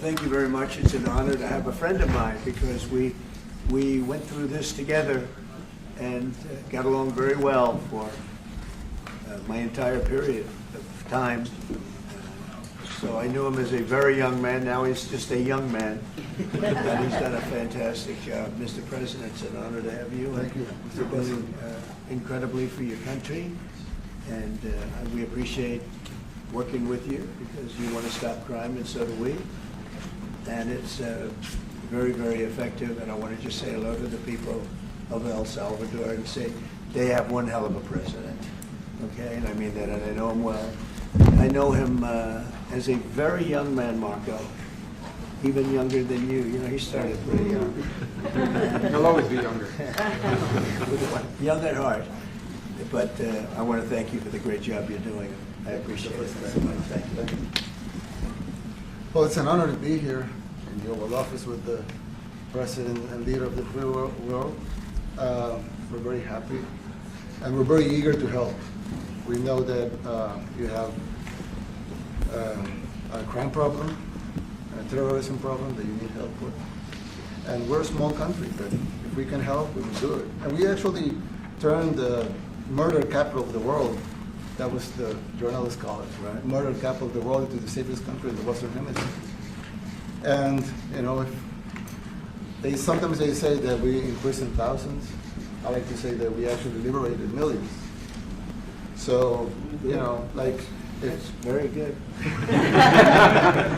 thank you very much. It's an honor to have a friend of mine because we went through this together and got along very well for my entire period of time. So I knew him as a very young man. Now he's just a young man. And he's done a fantastic job. Mr. President, it's an honor to have you. Thank you. You're doing incredibly for your country. And we appreciate working with you because you want to stop crime, and so do we. And it's very, very effective. And I want to just say hello to the people of El Salvador and say they have one hell of a president. Okay, and I mean that, and I know him well. I know him as a very young man, Marco, even younger than you. You know, he started pretty young. He'll always be younger. Young at heart. But I want to thank you for the great job you're doing. I appreciate it very much. Thank you. Well, it's an honor to be here in the Oval Office with the President and leader of the free world. We're very happy, and we're very eager to help. We know that you have a crime problem, a terrorism problem that you need help with. And we're a small country, but if we can help, we will do it. And we actually turned the murder capital of the world, that was the journalists call it, right? Murder capital of the world, into the safest country in the Western Hemisphere. And, you know, sometimes they say that we imprisoned thousands. I like to say that we actually liberated millions. So, you know, like, That's very good.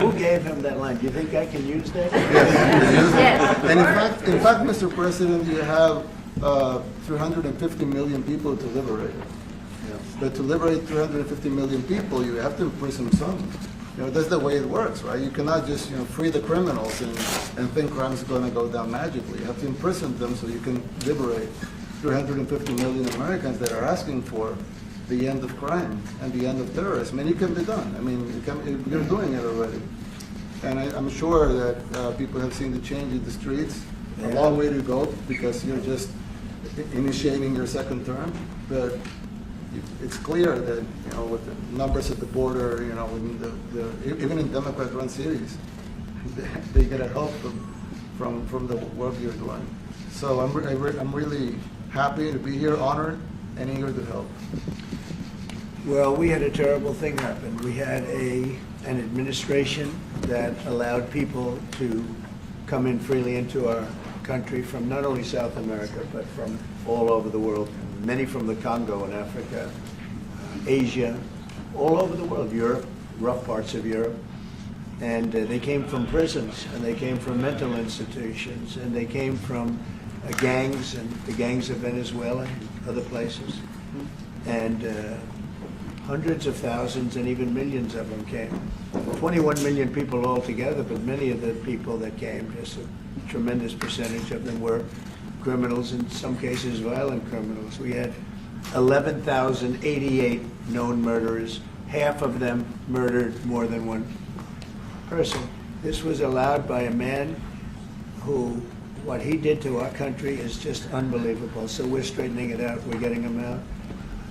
Who gave him that line? Do you think I can use that? Yes. And in fact, Mr. President, you have 350 million people to liberate. Yeah. But to liberate 350 million people, you have to imprison some. You know, that's the way it works, right? You cannot just, you know, free the criminals and think crime is going to go down magically. You have to imprison them so you can liberate 350 million Americans that are asking for the end of crime and the end of terrorism. And it can be done. I mean, you're doing it already. And I'm sure that people have seen the change in the streets. A long way to go because you're just initiating your second term. But it's clear that, you know, with the numbers at the border, you know, even in Democrat-run cities, they get a help from the work you're doing. So I'm really happy to be here, honored, and eager to help. Well, we had a terrible thing happen. We had an administration that allowed people to come in freely into our country from not only South America, but from all over the world, many from the Congo in Africa, Asia, all over the world, Europe, rough parts of Europe. And they came from prisons, and they came from mental institutions, and they came from gangs, and the gangs of Venezuela and other places. And hundreds of thousands and even millions of them came. 21 million people altogether, but many of the people that came, just a tremendous percentage of them were criminals, in some cases violent criminals. We had 11,088 known murderers. Half of them murdered more than one person. This was allowed by a man who, what he did to our country is just unbelievable. So we're straightening it out, we're getting him out.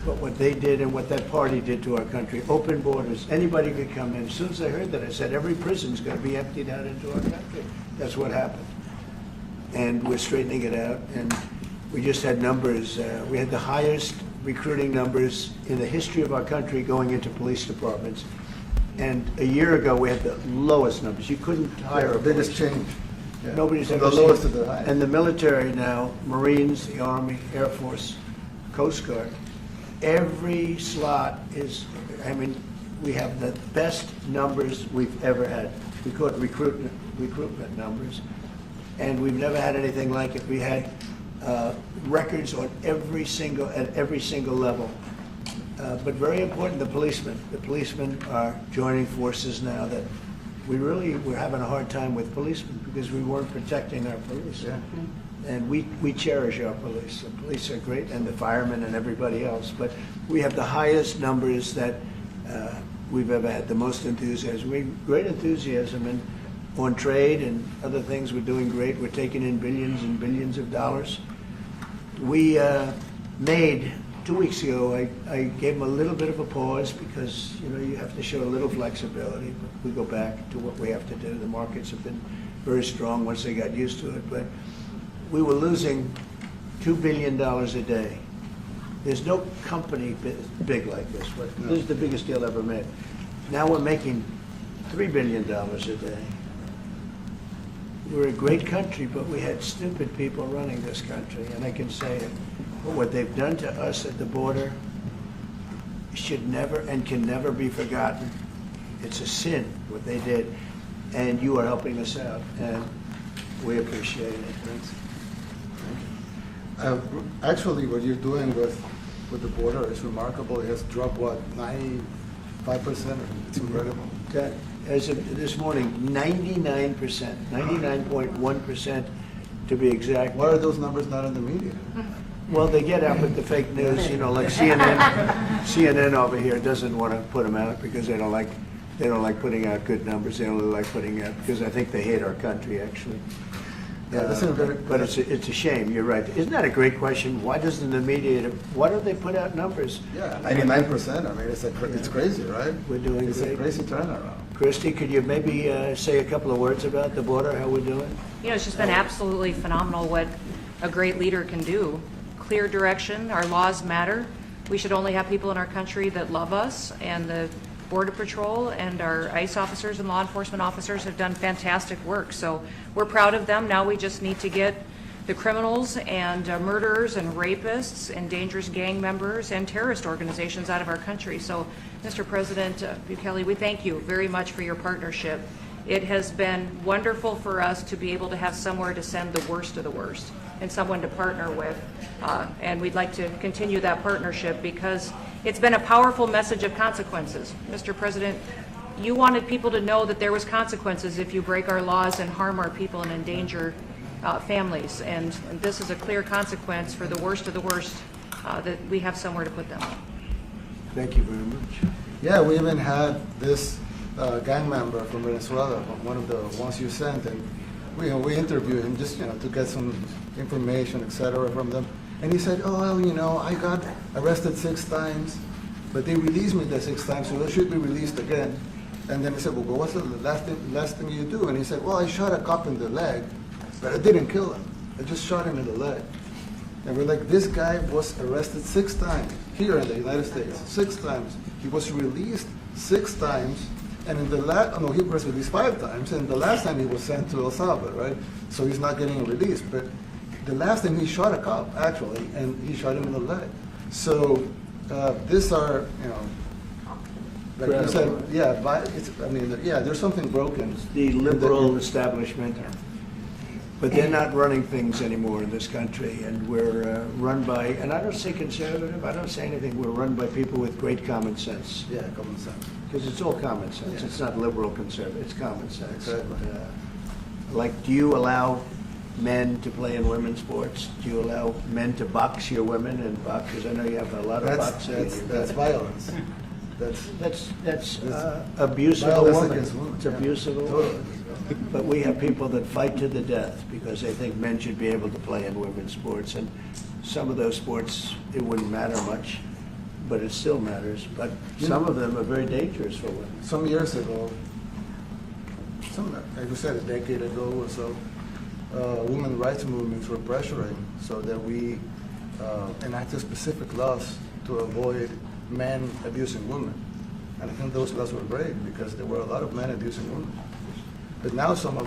But what they did and what that party did to our country, open borders, anybody could come in. As soon as I heard that, I said, every prison's going to be emptied out into our country. That's what happened. And we're straightening it out. And we just had numbers. We had the highest recruiting numbers in the history of our country going into police departments. And a year ago, we had the lowest numbers. You couldn't hire a police. Biggest change. Yeah. Nobody's From ever the seen lowest it. to the highest. And the military now, Marines, the Army, Air Force, Coast Guard, every slot is, I mean, we have the best numbers we've ever had. We call it recruitment numbers. And we've never had anything like it. We had records on at every single level. But very important, the policemen. The policemen are joining forces now that we're having a hard time with policemen because we weren't protecting our police. Yeah. And we cherish our police. The police are great, and the firemen and everybody else. But we have the highest numbers that we've ever had, the most enthusiasm. We have great enthusiasm and on trade and other things. We're doing great. We're taking in billions and billions of dollars. We made 2 weeks ago, I gave them a little bit of a pause because, you know, you have to show a little flexibility. But we go back to what we have to do. The markets have been very strong once they got used to it. But we were losing $2 billion a day. There's no company big like this. This is the biggest deal ever made. Now we're making $3 billion a day. We're a great country, but we had stupid people running this country, and I can say it. But what they've done to us at the border should never and can never be forgotten. It's a sin, what they did, and you are helping us out, and we appreciate it. Actually, what you're doing with the border is remarkable. It has dropped, what, 95%? It's incredible. That, as of this morning, 99%, 99.1% to be exact. Why are those numbers not in the media? Well, they get out with the fake news, you know, like CNN. CNN over here doesn't want to put them out because they don't like putting out good numbers. They only like putting out because I think they hate our country, actually. Yeah, that's a very. But it's a shame. You're right. Isn't that a great question? Why doesn't the media? Why don't they put out numbers? Yeah, 99%. I mean, it's crazy, right? We're doing It's great. a crazy turnaround. Christy, could you maybe say a couple of words about the border? How we're doing? You know, it's just been absolutely phenomenal what a great leader can do. Clear direction, our laws matter. We should only have people in our country that love us, and the Border Patrol and our ICE officers and law enforcement officers have done fantastic work. So we're proud of them. Now we just need to get the criminals and murderers and rapists and dangerous gang members and terrorist organizations out of our country. So, Mr. President Bukele, we thank you very much for your partnership. It has been wonderful for us to be able to have somewhere to send the worst of the worst and someone to partner with. And we'd like to continue that partnership because it's been a powerful message of consequences. Mr. President, you wanted people to know that there was consequences if you break our laws and harm our people and endanger families. And this is a clear consequence for the worst of the worst, that we have somewhere to put them. Thank you very much. Yeah, we even had this gang member from Venezuela, one of the ones you sent, and we interviewed him just to get some information, etc., from them. And he said, "Oh, well, I got arrested 6 times, but they released me the 6th time, so I should be released again." And then I said, "Well, what's the last thing you do?" And he said, "Well, I shot a cop in the leg, but I didn't kill him. I just shot him in the leg." And we're like, this guy was arrested 6 times here in the United States, 6 times. He was released 6 times, and in the he was released 5 times, and the last time he was sent to El Salvador, right? So he's not getting released. But the last time he shot a cop, actually, and he shot him in the leg. So these are, like you said, there's something broken. It's the liberal establishment. But they're not running things anymore in this country, and we're run by, and I don't say conservative, I don't say anything, we're run by people with great common sense. Yeah, common sense. Because it's all common sense. Yeah. It's not liberal conservative, it's common sense. Exactly. And, do you allow men to play in women's sports? Do you allow men to box your women and box? Because I know you have a lot of boxing. That's violence. That's abuse of a violence woman. against women. It's abuse of a Totally. woman. But we have people that fight to the death because they think men should be able to play in women's sports. And some of those sports, it wouldn't matter much, but it still matters. But some of them are very dangerous for women. Some years ago, like you said, a decade ago or so, women rights movements were pressuring so that we enacted specific laws to avoid men abusing women. And I think those laws were great because there were a lot of men abusing women. But now some of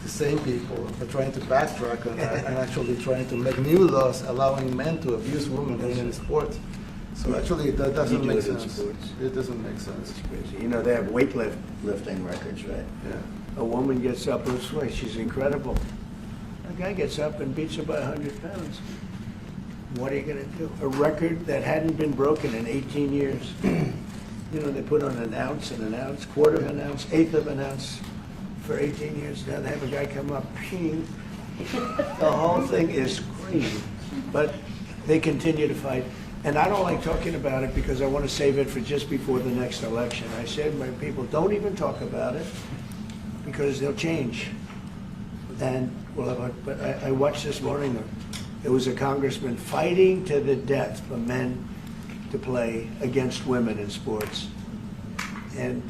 the same people are trying to backtrack on that and actually trying to make new laws allowing men to abuse women in sports. So actually, that doesn't You do make it in sense. sports. It doesn't make sense. It's crazy. They have weightlifting records, right? Yeah. A woman gets up this way, she's incredible. A guy gets up and beats her by 100 pounds. What are you going to do? A record that hadn't been broken in 18 years. They put on an ounce, quarter of an ounce, eighth of an ounce for 18 years. Now they have a guy come up, ping. The whole thing is crazy. But they continue to fight. And I don't like talking about it because I want to save it for just before the next election. I said to my people, don't even talk about it because they'll change. And but I watched this morning, there was a congressman fighting to the death for men to play against women in sports. And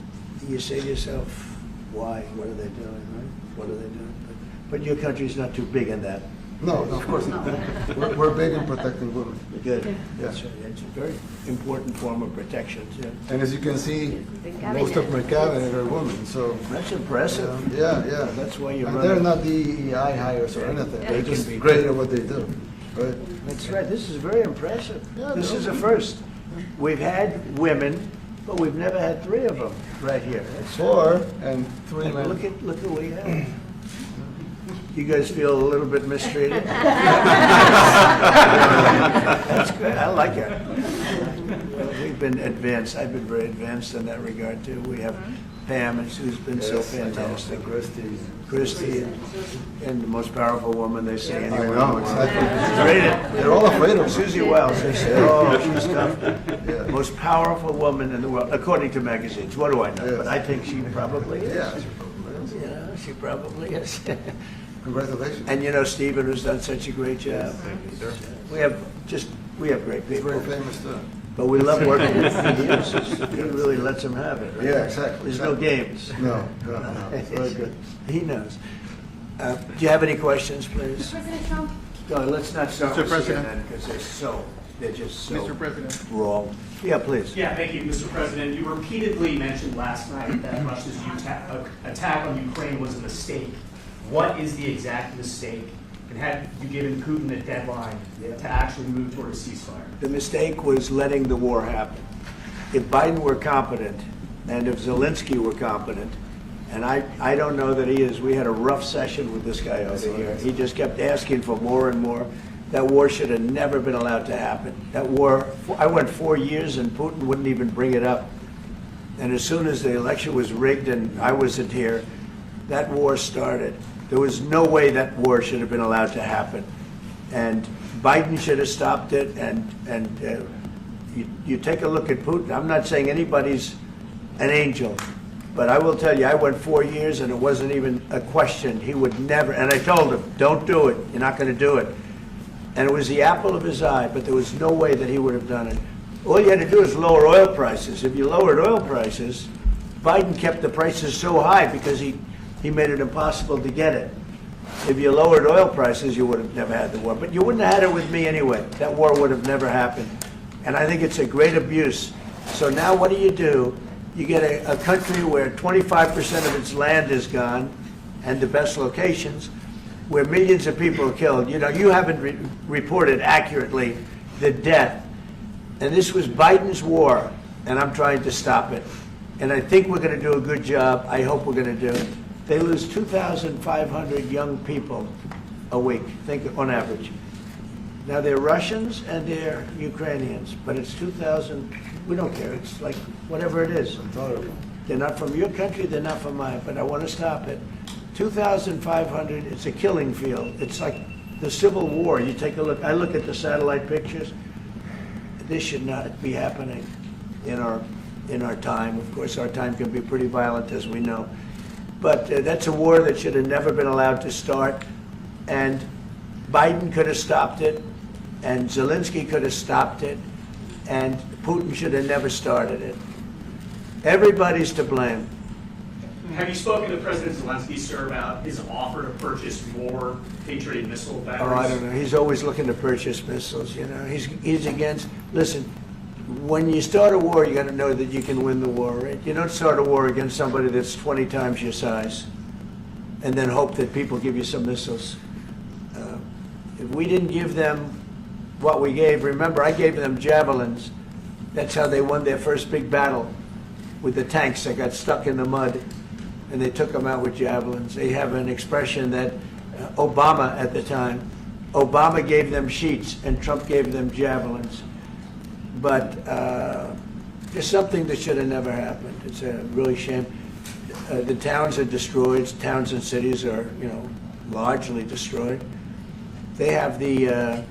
you say to yourself, why? What are they doing, right? What are they doing? But your country's not too big in that. No, of course not. We're big in protecting women. Good. That's right. It's a very important form of protection, too. And as you can see, most of my cabinet are women, so. That's impressive. Yeah. That's why you're And running. they're not DEI hires or anything. They They're can just be great great. at what they do, right? That's right. This is very impressive. Yeah, This no. is a first. We've had women, but we've never had 3 of them right here. That's 4 and 3 And men. look at what we have. You guys feel a little bit mistreated? That's good, I like it. Well, we've been advanced, I've been very advanced in that regard too. We have Pam, who's been so Yes, I know. fantastic. Christie. Christy, and the most powerful woman they see I anywhere. know, exactly. Rated. They're all afraid of her. Susie Wells, they say, oh, she's tough. Yeah. Most powerful woman in the world, according to magazines. What do I know? Yes. But I think she probably is. Yeah, she probably is. Yeah, she probably is. Congratulations. And you know Stephen, who's done such a great job. We have great He's people. very famous too. But we love working with him. He really lets them have it. right? Yeah, exactly. There's no games. No, it's very good. He knows. Do you have any questions, please? President Trump, No, let's not start Mr. with President. CNN because they're just so Mr. President. wrong. Yeah, please. Yeah, thank you, Mr. President. You repeatedly mentioned last night that Russia's attack on Ukraine was a mistake. What is the exact mistake? And have you given Putin a deadline to actually move toward a ceasefire? The mistake was letting the war happen. If Biden were competent, and if Zelensky were competent, and I don't know that he is, we had a rough session with this guy over here. He just kept asking for more and more. That war should have never been allowed to happen. That war, I went 4 years and Putin wouldn't even bring it up. And as soon as the election was rigged and I wasn't here, that war started. There was no way that war should have been allowed to happen. And Biden should have stopped it. And you take a look at Putin. I'm not saying anybody's an angel, but I will tell you, I went 4 years and it wasn't even a question. He would never, and I told him, don't do it. You're not going to do it. And it was the apple of his eye, but there was no way that he would have done it. All you had to do is lower oil prices. If you lowered oil prices, Biden kept the prices so high because he made it impossible to get it. If you lowered oil prices, you would have never had the war. But you wouldn't have had it with me anyway. That war would have never happened. And I think it's a great abuse. So now what do? You get a country where 25% of its land is gone, and the best locations, where millions of people are killed. You know, you haven't reported accurately the death. And this was Biden's war, and I'm trying to stop it. And I think we're going to do a good job. I hope we're going to do it. They lose 2,500 young people a week, think on average. Now they're Russians and they're Ukrainians, but it's 2,000. We don't care. It's like whatever it is. Intolerable. They're not from your country. They're not from mine. But I want to stop it. 2,500. It's a killing field. It's like the Civil War. You take a look. I look at the satellite pictures. This should not be happening in our time. Of course, our time can be pretty violent, as we know. But that's a war that should have never been allowed to start. And Biden could have stopped it, and Zelensky could have stopped it, and Putin should have never started it. Everybody's to blame. Have you spoken to President Zelensky, sir, about his offer to purchase more Patriot missile batteries? Oh, I don't know. He's always looking to purchase missiles, you know. He's against, listen, when you start a war, you got to know that you can win the war, right? You don't start a war against somebody that's 20 times your size and then hope that people give you some missiles. If we didn't give them what we gave, remember, I gave them javelins. That's how they won their first big battle with the tanks that got stuck in the mud, and they took them out with javelins. They have an expression that Obama at the time, Obama gave them sheets and Trump gave them javelins. But it's something that should have never happened. It's a really shame. The towns are destroyed. Towns and cities are, you know, largely destroyed. They have the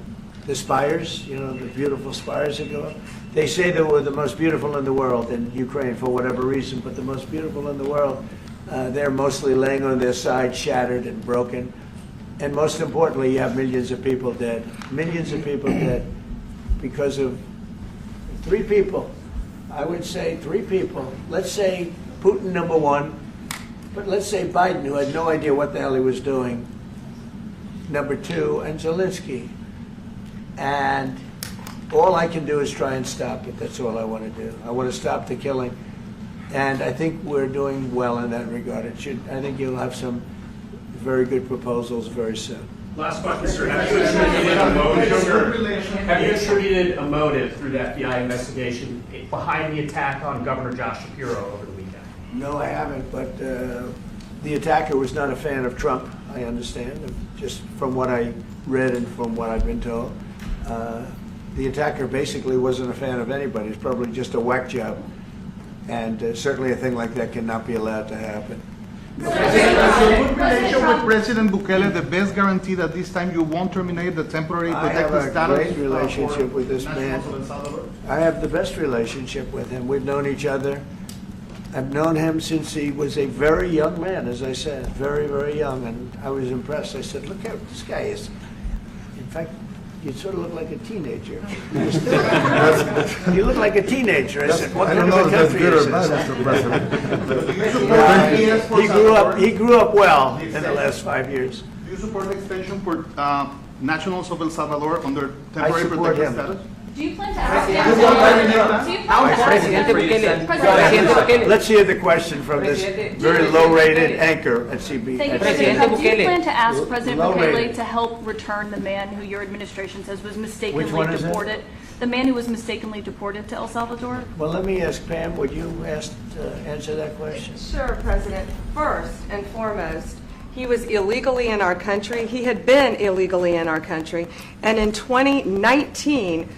spires, you know, the beautiful spires that go up. They say they were the most beautiful in the world in Ukraine for whatever reason, but the most beautiful in the world, they're mostly laying on their side, shattered and broken. And most importantly, you have millions of people dead. Millions of people dead because of Three people. I would say three people. Let's say Putin, number one, but let's say Biden, who had no idea what the hell he was doing, number two, and Zelensky. And all I can do is try and stop it. That's all I want to do. I want to stop the killing. And I think we're doing well in that regard. I think you'll have some very good proposals very soon. Last question, sir. Have you attributed a motive, sir? Have you attributed a motive through the FBI investigation behind the attack on Governor Josh Shapiro over the weekend? No, I haven't, but the attacker was not a fan of Trump, I understand, just from what I read and from what I've been told. The attacker basically wasn't a fan of anybody. It's probably just a whack job. And certainly a thing like that cannot be allowed to happen. Is a good relation with President Bukele the best guarantee that this time you won't terminate the temporary I have protected a status? great relationship with this man. nationals of El Salvador? I have the best relationship with him. We've known each other. I've known him since he was a very young man, as I said, very, very young, and I was impressed. I said, look at this guy is, in fact, you sort of look like a teenager. You look like a teenager. I said, what I kind don't of know a if that's country good is or bad, this? Mr. President. Do you support He grew up well in the last 5 years. Do you support the extension for nationals of El Salvador under I temporary support protected him. status? Do you plan to ask You won't terminate that? Do you plan to Presidente Bukele. Presidente Bukele. Let's hear the question from this very low-rated anchor at CB. Thank you, at President. Presidente Do you Bukele. plan to ask President Low Bukele rated. to help return the man who your administration says was Which mistakenly one is it? deported? The man who was mistakenly deported to El Salvador? Well, let me ask Pam, would you answer that question? Sure, President. First and foremost, he was illegally in our country. He had been illegally in our country. And in 2019,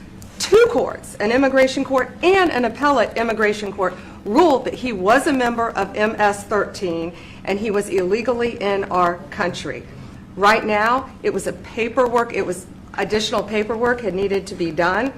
two courts, an immigration court and an appellate immigration court, ruled that he was a member of MS-13 and he was illegally in our country. Right now, it was additional paperwork had needed to be done.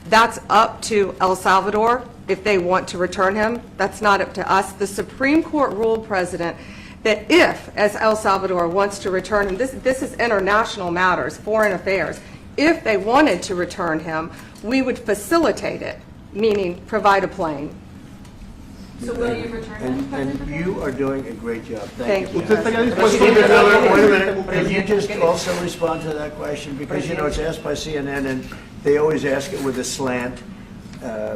That's up to El Salvador if they want to return him. That's not up to us. The Supreme Court ruled, President, that if, as El Salvador wants to return him, this is international matters, foreign affairs, if they wanted to return him, we would facilitate it, meaning provide a plane. So will you return him, President And Bukele? you are doing a great job. Thank you. ¿Usted estaría Wait dispuesto a a minute, can you just also respond to that question? Because, you know, it's asked by CNN, and they always ask it with a slant,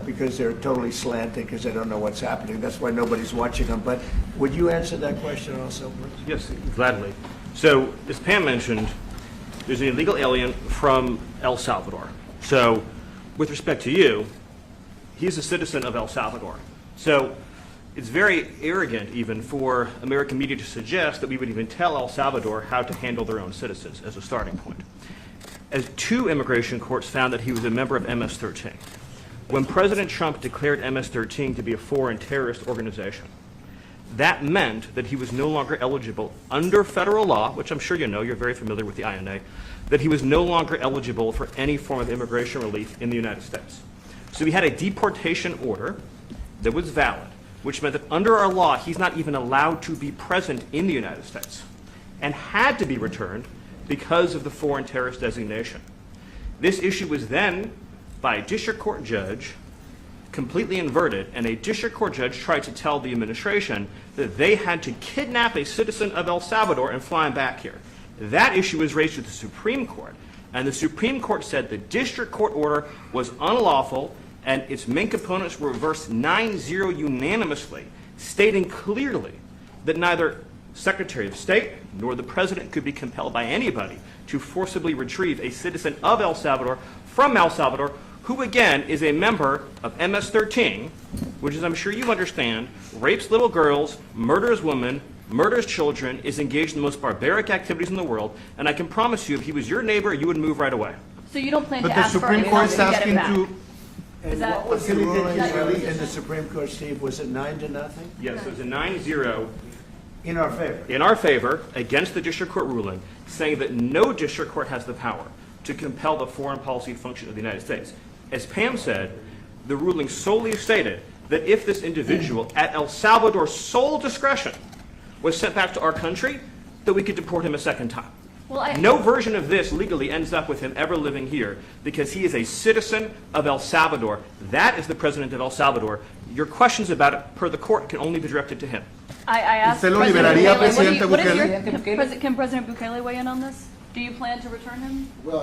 because they're totally slanted, because they don't know what's happening. That's why nobody's watching them. But would you answer that question also, please? Yes, gladly. So, as Pam mentioned, there's an illegal alien from El Salvador. So, with respect to you, he's a citizen of El Salvador. So, it's very arrogant even for American media to suggest that we would even tell El Salvador how to handle their own citizens as a starting point. As two immigration courts found that he was a member of MS-13. When President Trump declared MS-13 to be a foreign terrorist organization, that meant that he was no longer eligible under federal law, which I'm sure you know, you're very familiar with the INA, that he was no longer eligible for any form of immigration relief in the United States. So we had a deportation order that was valid, which meant that under our law, he's not even allowed to be present in the United States and had to be returned because of the foreign terrorist designation. This issue was then, by a district court judge, completely inverted, and a district court judge tried to tell the administration that they had to kidnap a citizen of El Salvador and fly him back here. That issue was raised to the Supreme Court, and the Supreme Court said the district court order was unlawful, and its main components were reversed 9-0 unanimously, stating clearly that neither Secretary of State nor the President could be compelled by anybody to forcibly retrieve a citizen of El Salvador from El Salvador, who again is a member of MS-13, which, as I'm sure you understand, rapes little girls, murders women, murders children, is engaged in the most barbaric activities in the world, and I can promise you if he was your neighbor, you would move right away. So you don't plan But to the ask for Supreme anything Court to is get asking him back? to, And that- what was the Is that- ruling is that- in the Supreme Court, Steve? Was it 9-0? Yes, it was a 9-0 In our favor? in our favor against the district court ruling, saying that no district court has the power to compel the foreign policy function of the United States. As Pam said, the ruling solely stated that if this individual, at El Salvador's sole discretion, was sent back to our country, that we could deport him a second time. No version of this legally ends up with him ever living here because he is a citizen of El Salvador. That is the president of El Salvador. Your questions about it, per the court, can only be directed to him. I asked ¿Usted lo President liberaría, Bukele, Presidente what is Bukele? your, can President Bukele weigh in on this? Do you plan to return him? Well,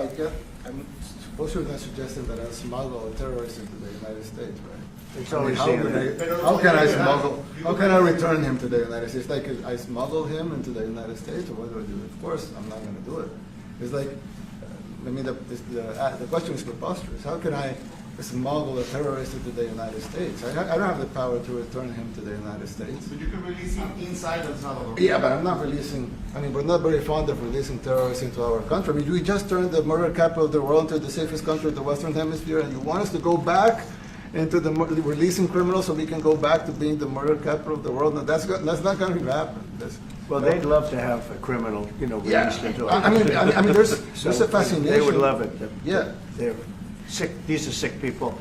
I'm supposed you're not suggesting that I smuggle a terrorist into the United States, right? It's I mean, only how can I smuggle, how can I return him to the United States? Like, I smuggle him into the United States, or what do I do? Of course, I'm not gonna do it. It's like, I mean, the question is preposterous. How can I smuggle a terrorist into the United States? I don't have the power to return him to the United States. But you can release him inside El Salvador. Yeah, but I'm not releasing, I mean, we're not very fond of releasing terrorists into our country. I mean, we just turned the murder capital of the world into the safest country of the Western Hemisphere, and you want us to go back into the releasing criminals so we can go back to being the murder capital of the world? No, that's not going to happen. Well, they'd love to have a criminal, released into our I mean, there's So a fascination. They would love it. Yeah. They're sick, these are sick people.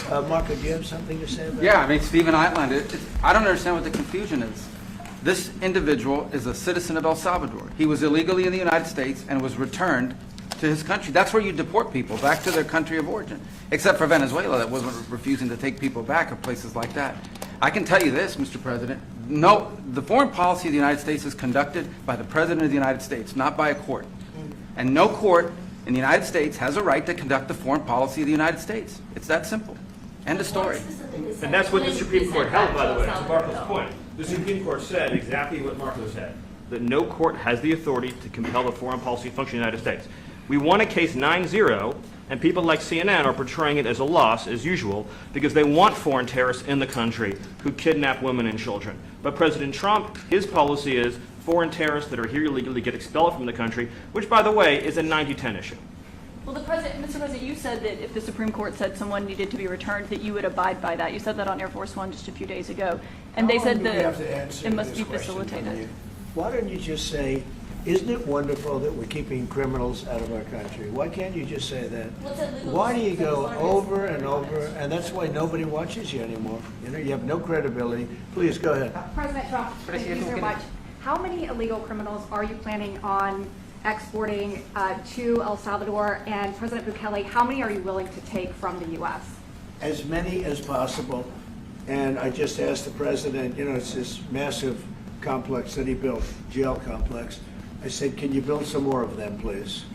Marco, do you have something to say about Yeah, I mean, Stephen outlined it. I don't understand what the confusion is. This individual is a citizen of El Salvador. He was illegally in the United States and was returned to his country. That's where you deport people, back to their country of origin. Except for Venezuela, that wasn't refusing to take people back, or places like that. I can tell you this, Mr. President. No, the foreign policy of the United States is conducted by the President of the United States, not by a court. And no court in the United States has a right to conduct the foreign policy of the United States. It's that simple. End of story. And that's what the Supreme Court held, by the way, to Marco's point. The Supreme Court said exactly what Marco said, that no court has the authority to compel the foreign policy function of the United States. We won a case 9-0, and people like CNN are portraying it as a loss, as usual, because they want foreign terrorists in the country who kidnap women and children. But President Trump, his policy is foreign terrorists that are here illegally get expelled from the country, which, by the way, is a 90-10 issue. Well, Mr. President, you said that if the Supreme Court said someone needed to be returned, that you would abide by that. You said that on Air Force One just a few days ago. And they said that it must be facilitated. Why don't you just say, isn't it wonderful that we're keeping criminals out of our country? Why can't you just say that? Why do you go over and over, and that's why nobody watches you anymore? You have no credibility. Please, go ahead. President Trump, thank you so much. How many illegal criminals are you planning on exporting to El Salvador? And President Bukele, how many are you willing to take from the U.S.? As many as possible. And I just asked the president, it's this massive complex that he built, jail complex. I said, can you build some more of them, please?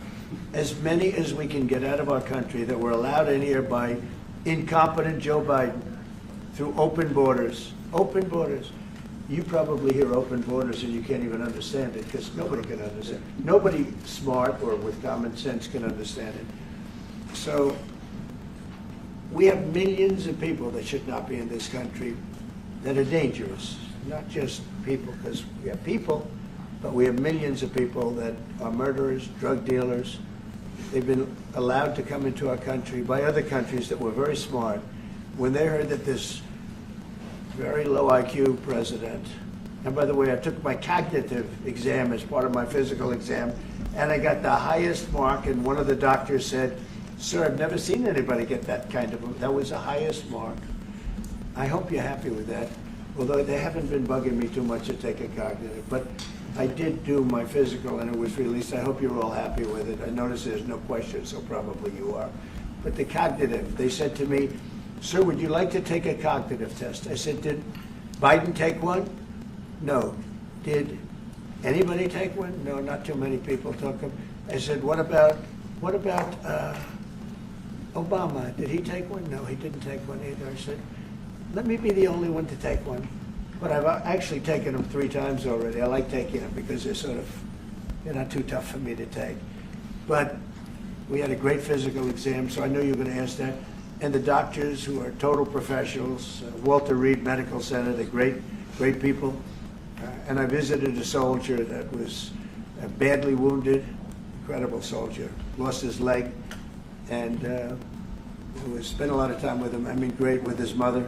As many as we can get out of our country that were allowed in here by incompetent Joe Biden through open borders. Open borders. You probably hear open borders and you can't even understand it because nobody can understand. Nobody smart or with common sense can understand it. So we have millions of people that should not be in this country that are dangerous. Not just people, because we have people, but we have millions of people that are murderers, drug dealers. They've been allowed to come into our country by other countries that were very smart. When they heard that this very low IQ president, and by the way, I took my cognitive exam as part of my physical exam, and I got the highest mark, and one of the doctors said, sir, I've never seen anybody get that kind of, that was the highest mark. I hope you're happy with that, although they haven't been bugging me too much to take a cognitive, but I did do my physical and it was released. I hope you're all happy with it. I notice there's no question, so probably you are. But the cognitive, they said to me, sir, would you like to take a cognitive test? I said, did Biden take one? No. Did anybody take one? No, not too many people took them. I said, what about Obama? Did he take one? No, he didn't take one either. I said, let me be the only one to take one. But I've actually taken them 3 times already. I like taking them because they're not too tough for me to take. But we had a great physical exam, so I know you're going to ask that. And the doctors who are total professionals, Walter Reed Medical Center, they're great people. And I visited a soldier that was badly wounded, incredible soldier, lost his leg, and spent a lot of time with him. I mean, great with his mother,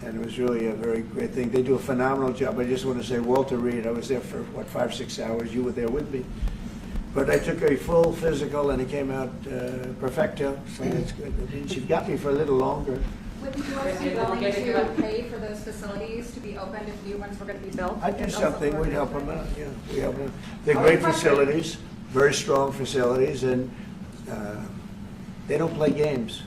and it was really a very great thing. They do a phenomenal job. I just want to say, Walter Reed, I was there for, 5-6 hours. You were there with me. But I took a full physical, and it came out perfecto, so that's good. And she got me for a little longer. Would you also be willing to pay for those facilities to be opened if new ones were going to be built? I'd do something. We'd help them out, yeah. We help them. They're great facilities. very strong facilities, and they don't play games.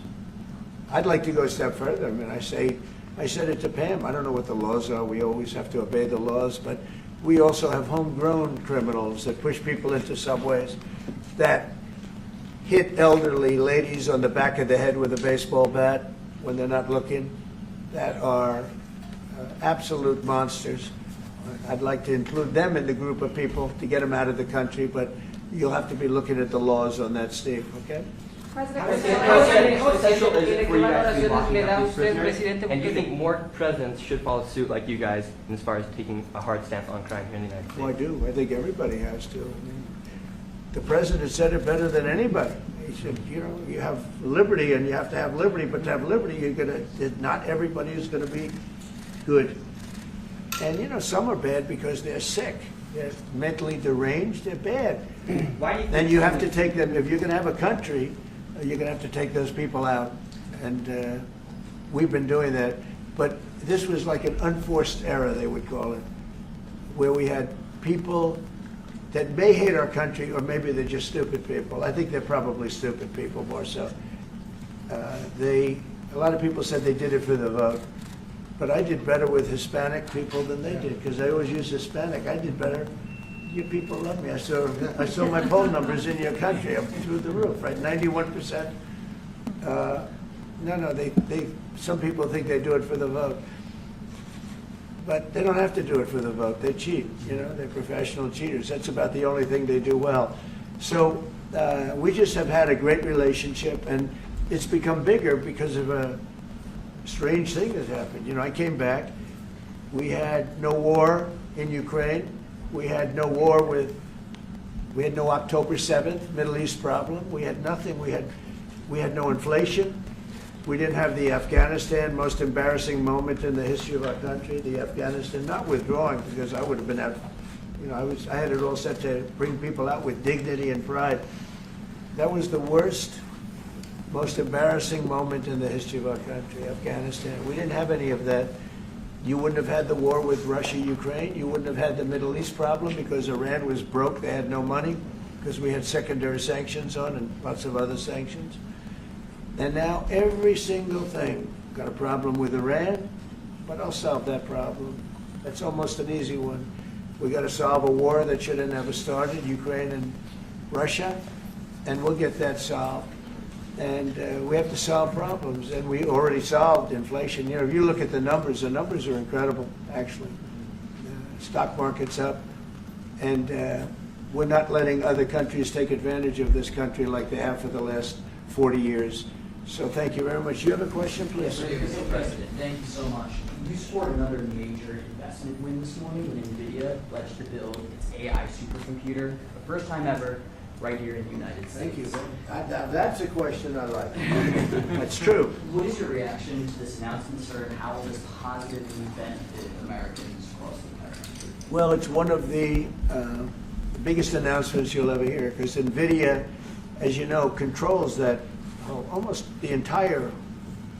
I'd like to go a step further. I mean, I said it to Pam, I don't know what the laws are, we always have to obey the laws, but we also have homegrown criminals that push people into subways, that hit elderly ladies on the back of the head with a baseball bat when they're not looking, that are absolute monsters. I'd like to include them in the group of people to get them out of the country, but you'll have to be looking at the laws on that, Steve, okay? President How Bukele. essential is it for you guys to be locking up these prisoners? And do you think more presidents should follow suit like you guys as far as taking a hard stance on crime here in the United States? Well, I do. I think everybody has to. I mean, the president said it better than anybody. He said, you know, you have liberty and you have to have liberty, but to have liberty, not everybody is going to be good. And, you know, some are bad because they're sick. They're mentally deranged. They're bad. Why do you Then you have to take them, if you're going to have a country, you're going to have to take those people out. And we've been doing that. But this was like an unforced error, they would call it, where we had people that may hate our country, or maybe they're just stupid people. I think they're probably stupid people more so. A lot of people said they did it for the vote. But I did better with Hispanic people than they did, because I always use Hispanic. I did better. You people love me. I saw my poll numbers in your country up through the roof, right? 91%. Some people think they do it for the vote. But they don't have to do it for the vote. They cheat, you know, they're professional cheaters. That's about the only thing they do well. So we just have had a great relationship, and it's become bigger because of a strange thing that happened. You know, I came back, we had no war in Ukraine, we had no October 7th Middle East problem, we had nothing, we had no inflation, we didn't have the Afghanistan most embarrassing moment in the history of our country, the Afghanistan, not withdrawing, because I would have been out, you know, I had it all set to bring people out with dignity and pride. That was the worst, most embarrassing moment in the history of our country, Afghanistan. We didn't have any of that. You wouldn't have had the war with Russia, Ukraine. You wouldn't have had the Middle East problem because Iran was broke. They had no money because we had secondary sanctions on and lots of other sanctions. And now every single thing, got a problem with Iran, but I'll solve that problem. That's almost an easy one. We got to solve a war that should have never started, Ukraine and Russia, and we'll get that solved. And we have to solve problems, and we already solved inflation. You know, if you look at the numbers are incredible, actually. Stock market's up, and we're not letting other countries take advantage of this country like they have for the last 40 years. So thank you very much. You have a question, please? Mr. President, thank you so much. You scored another major investment win this morning when NVIDIA pledged to build its AI supercomputer, the first time ever, right here in the United States. Thank you. That's a question I like. That's true. What is your reaction to this announcement, sir, and how will this positively benefit Americans across the entire country? Well, it's one of the biggest announcements you'll ever hear, because NVIDIA, as you know, controls that almost the entire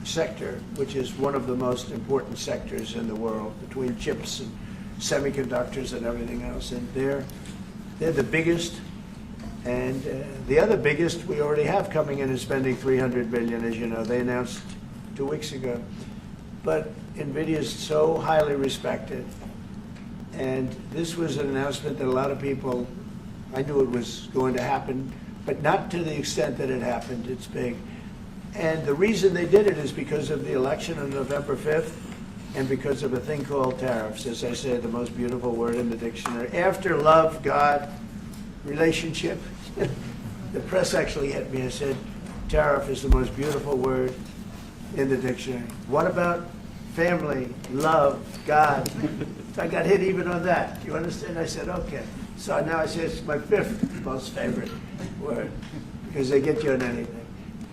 sector, which is one of the most important sectors in the world, between chips and semiconductors and everything else. And they're the biggest. And the other biggest we already have coming in and spending $300 billion, as you know. They announced 2 weeks ago. But NVIDIA is so highly respected. And this was an announcement that a lot of people, I knew it was going to happen, but not to the extent that it happened. It's big. And the reason they did it is because of the election on November 5th and because of a thing called tariffs. As I say, the most beautiful word in the dictionary. After love, God, relationship. The press actually hit me and said, tariff is the most beautiful word in the dictionary. What about family, love, God? I got hit even on that. You understand? I said, okay. So now I say it's my 5th most favorite word, because they get you on anything.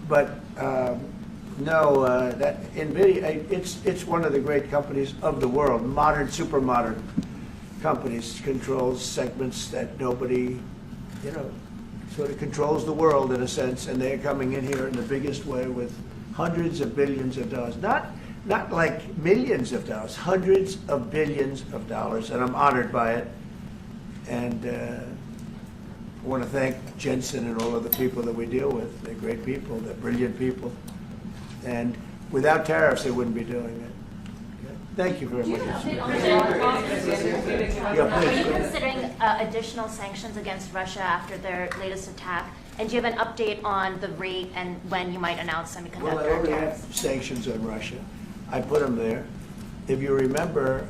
But that NVIDIA, it's one of the great companies of the world, modern, super modern companies, controls segments that nobody, you know, sort of controls the world in a sense, and they're coming in here in the biggest way with hundreds of billions of dollars. Not like millions of dollars, hundreds of billions of dollars, and I'm honored by it. And I want to thank Jensen and all of the people that we deal with. They're great people, they're brilliant people. And without tariffs, they wouldn't be doing it. Okay? Thank you very much. Yeah, Are please. you considering additional sanctions against Russia after their latest attack? And do you have an update on the rate and when you might announce Well, I semiconductor already tariffs? have sanctions on Russia. I put them there. If you remember,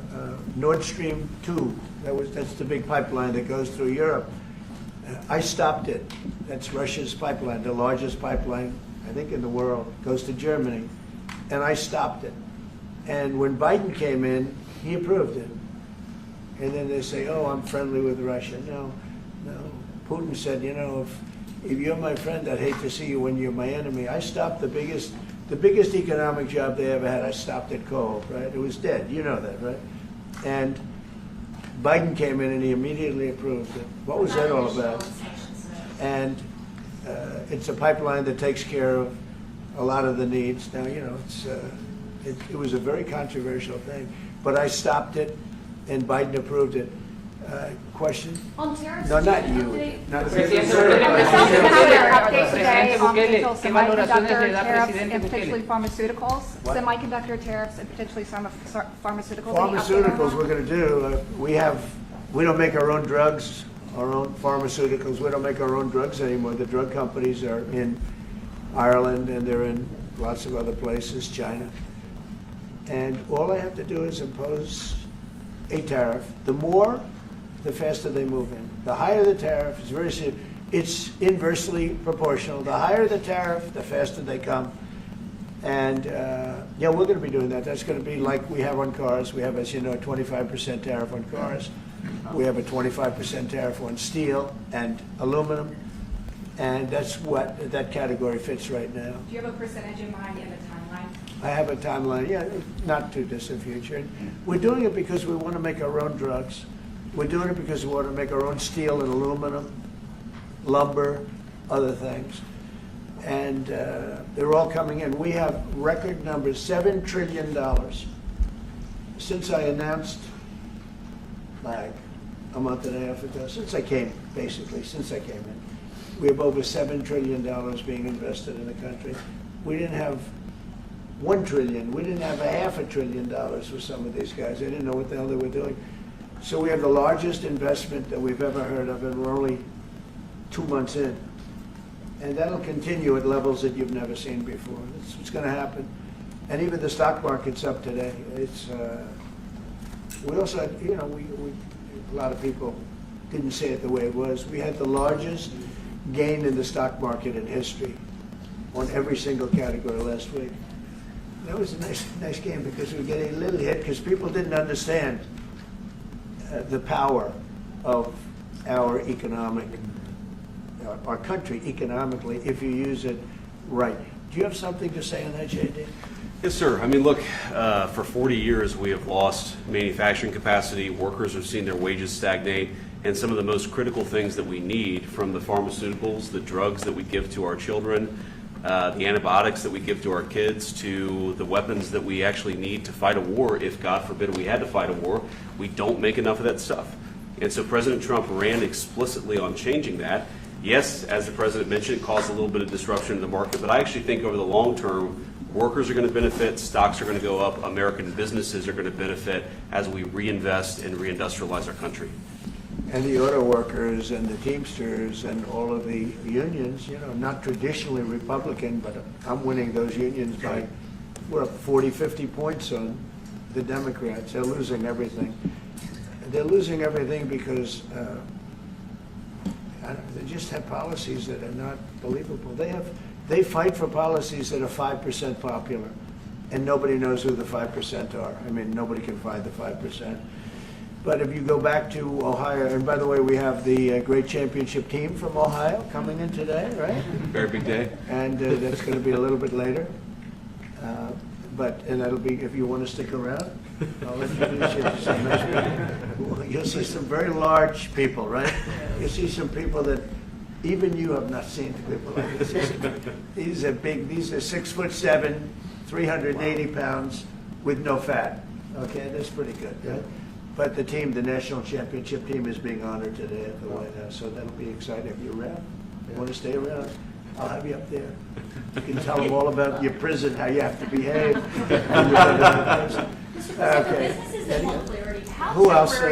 Nord Stream 2, that's the big pipeline that goes through Europe. I stopped it. That's Russia's pipeline, the largest pipeline, I think, in the world. Goes to Germany. And I stopped it. And when Biden came in, he approved it. And then they say, oh, I'm friendly with Russia. No. Putin said, you know, if you're my friend, I'd hate to see you when you're my enemy. I stopped the biggest economic job they ever had. I stopped it cold, right? It was dead. You know that, right? And Biden came in and he immediately approved it. What was that all about? And it's a pipeline that takes care of a lot of the needs. Now, you know, it was a very controversial thing, but I stopped it and Biden approved it. Question? On tariffs, No, do you not have an you. update? Not Update today on potential ¿Qué valoraciones le semiconductor da tariffs presidente and potentially Bukele? pharmaceuticals, What? semiconductor tariffs and potentially pharmaceuticals. Pharmaceuticals, we're going to do. We don't make our own drugs, our own pharmaceuticals. We don't make our own drugs anymore. The drug companies are in Ireland and they're in lots of other places, China. And all I have to do is impose a tariff. The more, the faster they move in. The higher the tariff, it's very simple. It's inversely proportional. The higher the tariff, the faster they come. And yeah, we're going to be doing that. That's going to be like we have on cars. We have, as you know, a 25% tariff on cars. We have a 25% tariff on steel and aluminum. And that's what that category fits right now. Do you have a percentage in mind and a timeline? I have a timeline, yeah, not too distant future. And we're doing it because we want to make our own drugs. We're doing it because we want to make our own steel and aluminum, lumber, other things. And they're all coming in. We have record numbers, $7 trillion. Since I announced, like a month and a half ago, since I came in, we have over $7 trillion being invested in the country. We didn't have $1 trillion. We didn't have $500 billion for some of these guys. They didn't know what the hell they were doing. So we have the largest investment that we've ever heard of, and we're only 2 months in. And that'll continue at levels that you've never seen before. That's what's going to happen. And even the stock market's up today. We also had, you know, a lot of people didn't say it the way it was. We had the largest gain in the stock market in history on every single category last week. That was a nice game because we were getting a little hit because people didn't understand the power of our country economically if you use it right. Do you have something to say on that, J.D.? Yes, sir. I mean, look, for 40 years we have lost manufacturing capacity. Workers have seen their wages stagnate. And some of the most critical things that we need, from the pharmaceuticals, the drugs that we give to our children, the antibiotics that we give to our kids, to the weapons that we actually need to fight a war, if God forbid we had to fight a war, we don't make enough of that stuff. And so President Trump ran explicitly on changing that. Yes, as the President mentioned, it caused a little bit of disruption in the market, but I actually think over the long term, workers are going to benefit, stocks are going to go up, American businesses are going to benefit as we reinvest and reindustrialize our country. And the auto workers and the Teamsters and all of the unions, you know, not traditionally Republican, but I'm winning those unions by, we're up 40, 50 points on the Democrats. They're losing everything. They're losing everything because they just have policies that are not believable. They fight for policies that are 5% popular, and nobody knows who the 5% are. I mean, nobody can find the 5%. But if you go back to Ohio, and by the way, we have the great championship team from Ohio coming in today, right? Very big day. And that's going to be a little bit later. And that'll be, if you want to stick around, I'll introduce you to some nice people. You'll see some very large people, right? You'll see some people that even you have not seen people like this. These are big, these are 6'7", 380 pounds with no fat. Okay, that's pretty good, right? But the team, the national championship team, is being honored today at the White House, so that'll be exciting. If you're around, you want to stay around, I'll have you up there. You can tell them all about your prison, how you have to behave. Okay. Who else? On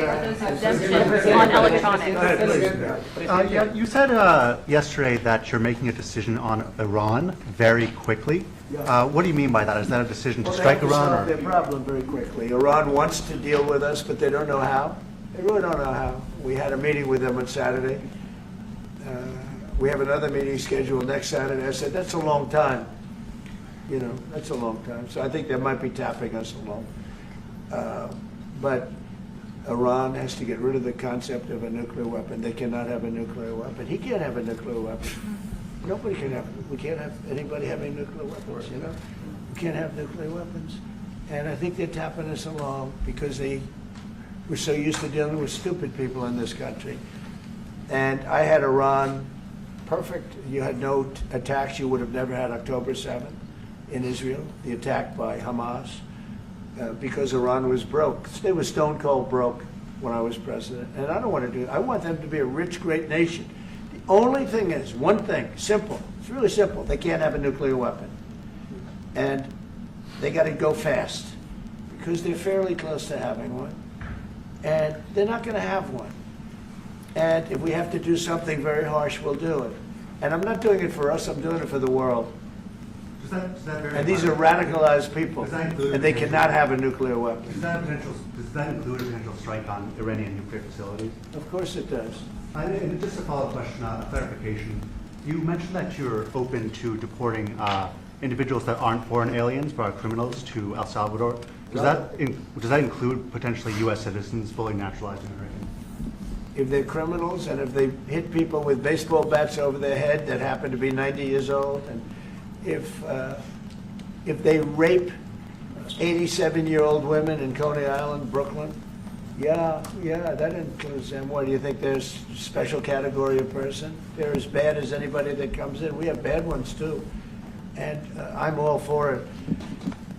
electronics. Go ahead, please. Yeah, you said yesterday that you're making a decision on Iran very quickly. What do you mean by that? Is that a decision to Well, strike they have to Iran? solve their problem very quickly. Iran wants to deal with us, but they don't know how. They really don't know how. We had a meeting with them on Saturday. We have another meeting scheduled next Saturday. I said, that's a long time. You know, that's a long time. So I think they might be tapping us along. But Iran has to get rid of the concept of a nuclear weapon. They cannot have a nuclear weapon. He can't have a nuclear weapon. Nobody can have, we can't have anybody having nuclear weapons, you know? We can't have nuclear weapons. And I think they're tapping us along because we're so used to dealing with stupid people in this country. And I had Iran perfect. You had no attacks. You would have never had October 7th in Israel, the attack by Hamas, because Iran was broke. They were stone cold broke when I was president. And I don't want to do it. I want them to be a rich, great nation. The only thing is, one thing, simple. It's really simple. They can't have a nuclear weapon. And they got to go fast because they're fairly close to having one. And they're not going to have one. And if we have to do something very harsh, we'll do it. And I'm not doing it for us, I'm doing it for the world. And these are radicalized people, and they cannot have a nuclear weapon. Does that include a potential strike on Iranian nuclear facilities? Of course it does. And just a follow-up question, a clarification. You mentioned that you're open to deporting individuals that aren't foreign aliens but are criminals to El Salvador. Does that include potentially U.S. citizens fully naturalizing American? If they're criminals and if they hit people with baseball bats over their head that happen to be 90 years old, and if they rape 87-year-old women in Coney Island, Brooklyn, yeah, that includes them. What, do you think there's a special category of person? They're as bad as anybody that comes in. We have bad ones too. And I'm all for it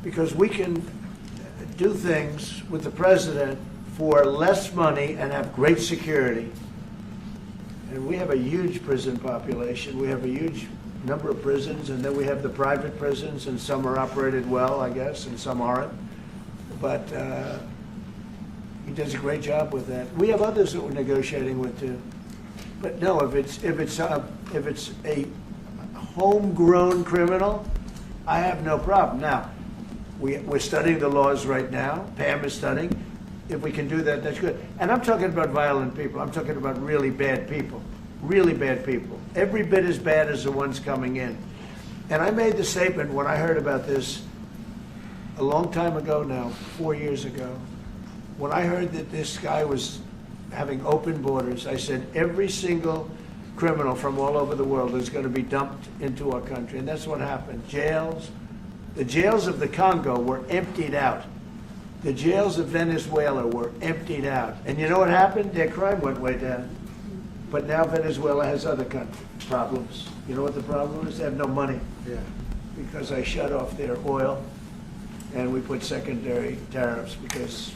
because we can do things with the president for less money and have great security. And we have a huge prison population. We have a huge number of prisons, and then we have the private prisons, and some are operated well, I guess, and some aren't. But he does a great job with that. We have others that we're negotiating with too. But no, if it's a homegrown criminal, I have no problem. Now, we're studying the laws right now. Pam is studying. If we can do that, that's good. And I'm talking about violent people. I'm talking about really bad people. Really bad people. Every bit as bad as the ones coming in. And I made the statement when I heard about this a long time ago now, 4 years ago. When I heard that this guy was having open borders, I said every single criminal from all over the world is going to be dumped into our country. And that's what happened. Jails. The jails of the Congo were emptied out. The jails of Venezuela were emptied out. And you know what happened? Their crime went way down. But now Venezuela has other problems. You know what the problem is? They have no money. Yeah. Because I shut off their oil, and we put secondary tariffs because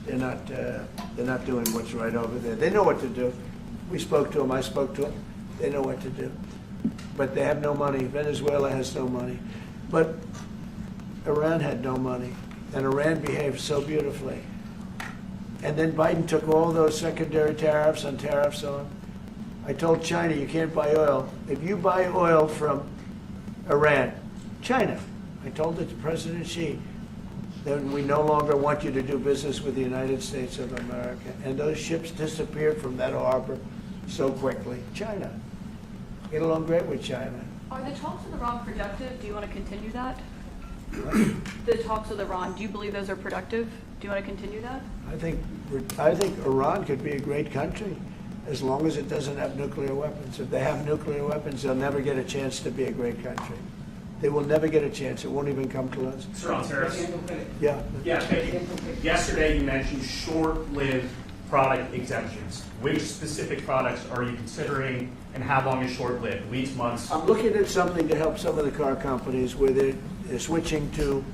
they're not doing what's right over there. They know what to do. We spoke to them. I spoke to them. They know what to do. But they have no money. Venezuela has no money. But Iran had no money. And Iran behaved so beautifully. And then Biden took all those secondary tariffs and tariffs on. I told China, you can't buy oil. If you buy oil from Iran, China, I told it to President Xi, then we no longer want you to do business with the United States of America. And those ships disappeared from that harbor so quickly. China. Get along great with China. Are the talks with Iran productive? Do you want to continue that? The talks with Iran, do you believe those are productive? Do you want to continue that? I think Iran could be a great country as long as it doesn't have nuclear weapons. If they have nuclear weapons, they'll never get a chance to be a great country. They will never get a chance. It won't even come close. Sir, on tariffs. Yeah. Yeah, thank you. Yesterday you mentioned short-lived product exemptions. Which specific products are you considering, and how long is short-lived? Weeks, months? I'm looking at something to help some of the car companies where they're switching to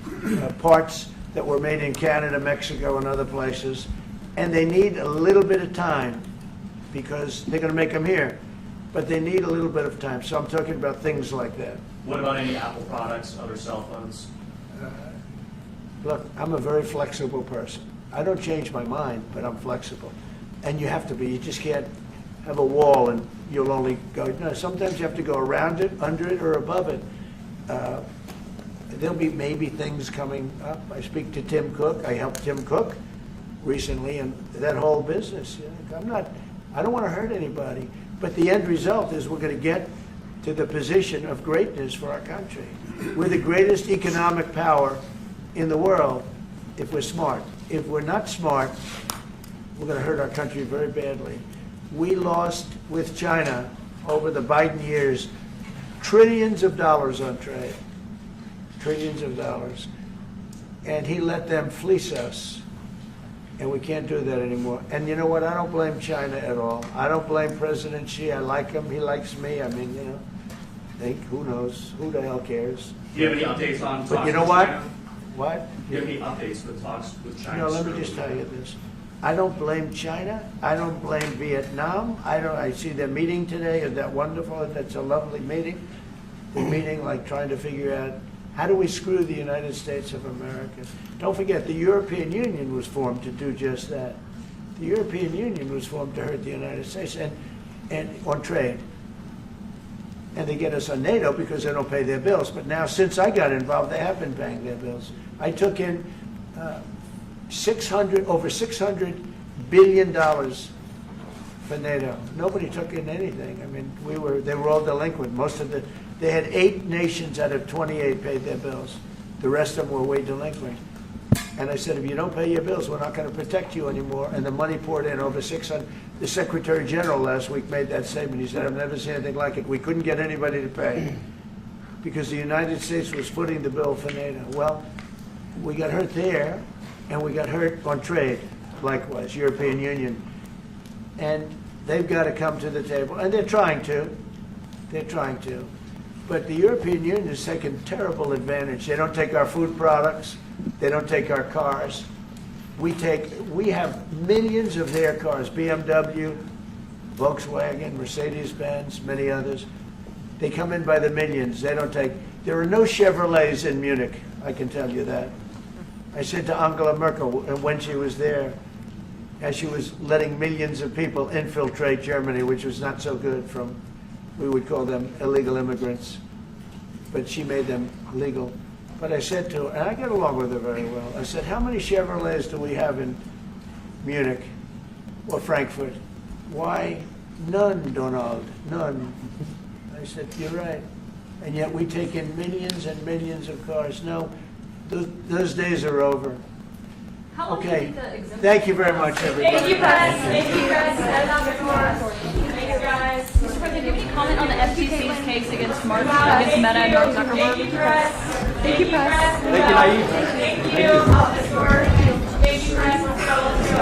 parts that were made in Canada, Mexico, and other places. And they need a little bit of time because they're going to make them here. But they need a little bit of time. So I'm talking about things like that. What about any Apple products, other cell phones? Look, I'm a very flexible person. I don't change my mind, but I'm flexible. And you have to be. You just can't have a wall and you'll only go. No, sometimes you have to go around it, under it, or above it. There'll be maybe things coming up. I speak to Tim Cook. I helped Tim Cook recently in that whole business. I don't want to hurt anybody. But the end result is we're going to get to the position of greatness for our country. We're the greatest economic power in the world if we're smart. If we're not smart, we're going to hurt our country very badly. We lost with China over the Biden years trillions of dollars on trade. Trillions of dollars. And he let them fleece us. And we can't do that anymore. And you know what? I don't blame China at all. I don't blame President Xi. I like him. He likes me. I mean, you know, who knows? Who the hell cares? Do you have any updates on talks But you know with what? China? What? Do you have any updates with talks with China? No, let me just tell you this. I don't blame China. I don't blame Vietnam. I see their meeting today. Is that wonderful? That's a lovely meeting. They're meeting, like trying to figure out how do we screw the United States of America. Don't forget, the European Union was formed to do just that. The European Union was formed to hurt the United States and on trade. And they get us on NATO because they don't pay their bills. But now, since I got involved, they have been paying their bills. I took in over $600 billion for NATO. Nobody took in anything. I mean, they were all delinquent. They had 8 nations out of 28 paid their bills. The rest of them were way delinquent. And I said, if you don't pay your bills, we're not going to protect you anymore. And the money poured in over 600. The Secretary General last week made that statement. He said, I've never seen anything like it. We couldn't get anybody to pay because the United States was footing the bill for NATO. Well, we got hurt there, and we got hurt on trade, likewise, European Union. And they've got to come to the table, and they're trying to. They're trying to. But the European Union has taken terrible advantage. They don't take our food products. They don't take our cars. We have millions of their cars, BMW, Volkswagen, Mercedes-Benz, many others. They come in by the millions. They don't take, there are no Chevrolets in Munich, I can tell you that. I said to Angela Merkel when she was there, as she was letting millions of people infiltrate Germany, which was not so good from, we would call them illegal immigrants, but she made them legal. But I said to her, and I get along with her very well, I said, how many Chevrolets do we have in Munich or Frankfurt? Why, none, Donald, none. I said, you're right. And yet we take in millions and millions of cars. No, those days are over. Okay, thank you very much, everybody. Thank you, guys. Thank you, guys. Thank you, guys. Mr. President, do you have any comment on the FTC's case against Mark, against Meta and Mark Zuckerberg? Thank you, press. Thank you, Naive. Thank you.